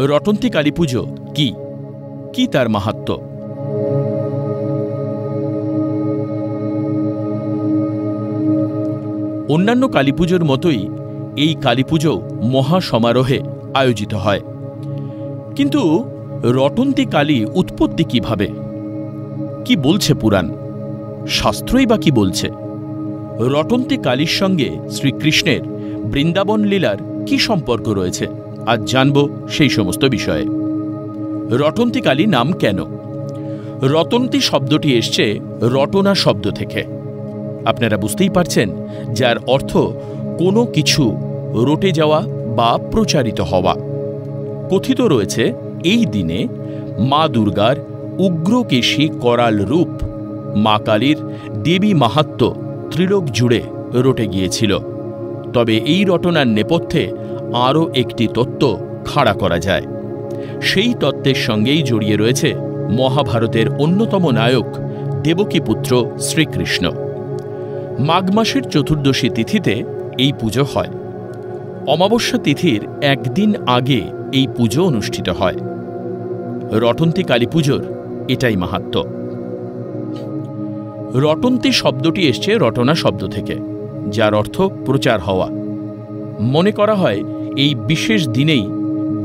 রটন্তী কালী পুজো কি, কি তার মাহাত্ম্য? অন্যান্য কালীপুজোর মতোই এই কালীপুজো মহাসমারোহে আয়োজিত হয়। কিন্তু রটন্তী কালী উৎপত্তি কিভাবে, কি বলছে পুরাণ, শাস্ত্রই বা কি বলছে? রটন্তী কালীর সঙ্গে শ্রীকৃষ্ণের বৃন্দাবন লীলার কি সম্পর্ক রয়েছে, আজ জানব সেই সমস্ত বিষয়ে। রটন্তী কালী নাম কেন? রটন্তী শব্দটি এসছে রটনা শব্দ থেকে। আপনারা বুঝতেই পারছেন, যার অর্থ কোনো কিছু রটে যাওয়া বা প্রচারিত হওয়া। কথিত রয়েছে এই দিনে মা দুর্গার উগ্রকেশী করাল রূপ মা কালীর দেবী মাহাত্ম্য ত্রিলোক জুড়ে রটে গিয়েছিল। তবে এই রটনার নেপথ্যে আরও একটি তত্ত্ব খাড়া করা যায়। সেই তত্ত্বের সঙ্গেই জড়িয়ে রয়েছে মহাভারতের অন্যতম নায়ক দেবকীপুত্র শ্রীকৃষ্ণ। মাঘ মাসের চতুর্দশী তিথিতে এই পুজো হয়। অমাবস্যা তিথির একদিন আগে এই পুজো অনুষ্ঠিত হয়। রটন্তী কালী পুজোর এটাই মাহাত্ম্য। রটন্তী শব্দটি এসছে রটনা শব্দ থেকে, যার অর্থ প্রচার হওয়া। মনে করা হয় এই বিশেষ দিনেই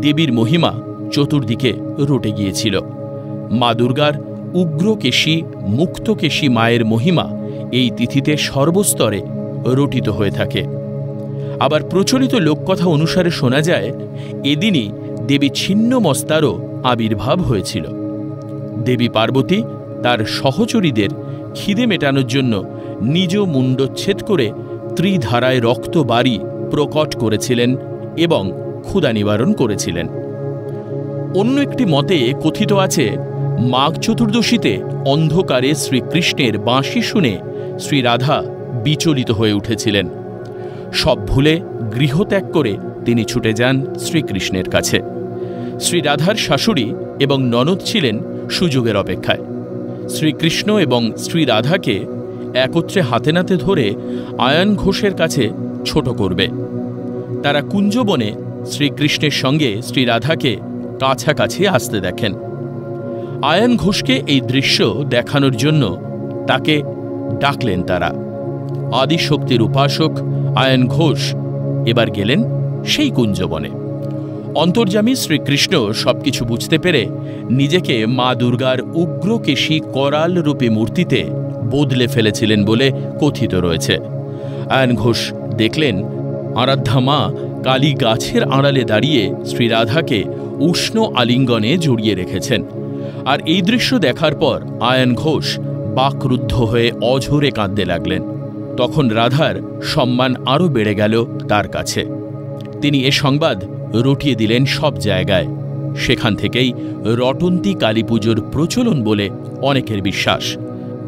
দেবীর মহিমা চতুর্দিকে রটে গিয়েছিল। মা দুর্গার উগ্রকেশী মুক্তকেশী মায়ের মহিমা এই তিথিতে সর্বস্তরে রটিত হয়ে থাকে। আবার প্রচলিত লোককথা অনুসারে শোনা যায় এদিনই দেবী ছিন্নমস্তারও আবির্ভাব হয়েছিল। দেবী পার্বতী তার সহচরীদের খিদে মেটানোর জন্য নিজ মুণ্ডচ্ছেদ করে ত্রিধারায় রক্ত বাড়ি প্রকট করেছিলেন এবং ক্ষুধা নিবারণ করেছিলেন। অন্য একটি মতে কথিত আছে মাঘ চতুর্দশীতে অন্ধকারে শ্রীকৃষ্ণের বাঁশি শুনে শ্রী রাধা বিচলিত হয়ে উঠেছিলেন। সব ভুলে গৃহত্যাগ করে তিনি ছুটে যান শ্রীকৃষ্ণের কাছে। শ্রী রাধার শাশুড়ি এবং ননদ ছিলেন সুযোগের অপেক্ষায়। শ্রীকৃষ্ণ এবং শ্রী রাধাকে একত্রে হাতে নাতে ধরে আয়ন ঘোষের কাছে ছোট করবে। তারা কুঞ্জবনে শ্রীকৃষ্ণের সঙ্গে শ্রী রাধাকে কাছাকাছি আসতে দেখেন। আয়ন ঘোষকে এই দৃশ্য দেখানোর জন্য তাকে ডাকলেন তারা। আদিশক্তির উপাসক আয়ন ঘোষ এবার গেলেন সেই কুঞ্জবনে। অন্তর্যামী শ্রীকৃষ্ণ সবকিছু বুঝতে পেরে নিজেকে মা দুর্গার উগ্রকেশী করাল রূপী মূর্তিতে বদলে ফেলেছিলেন বলে কথিত রয়েছে। আয়ন ঘোষ দেখলেন আরাধ্যা মা কালী গাছের আড়ালে দাঁড়িয়ে শ্রীরাধাকে উষ্ণ আলিঙ্গনে জড়িয়ে রেখেছেন। আর এই দৃশ্য দেখার পর আয়ন ঘোষ বাকরুদ্ধ হয়ে অঝরে কাঁদতে লাগলেন। তখন রাধার সম্মান আরও বেড়ে গেল তার কাছে। তিনি এ সংবাদ রটিয়ে দিলেন সব জায়গায়। সেখান থেকেই রটন্তী কালী পুজোর প্রচলন বলে অনেকের বিশ্বাস।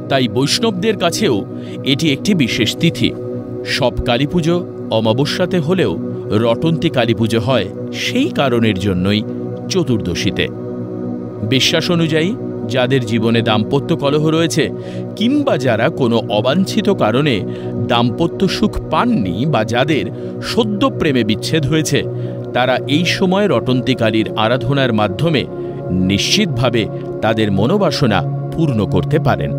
তাই বৈষ্ণবদের কাছেও এটি একটি বিশেষ তিথি। সব কালী পুজো অমাবস্যাতে হলেও রটন্তী কালী পুজো হয় সেই কারণের জন্যই চতুর্দশীতে। বিশ্বাস অনুযায়ী যাদের জীবনে দাম্পত্য কলহ রয়েছে কিংবা যারা কোনো অবাঞ্ছিত কারণে দাম্পত্য সুখ পাননি বা যাদের সদ্য প্রেমে বিচ্ছেদ হয়েছে, তারা এই সময় রটন্তী কালীর আরাধনার মাধ্যমে নিশ্চিতভাবে তাদের মনোবাসনা পূর্ণ করতে পারেন।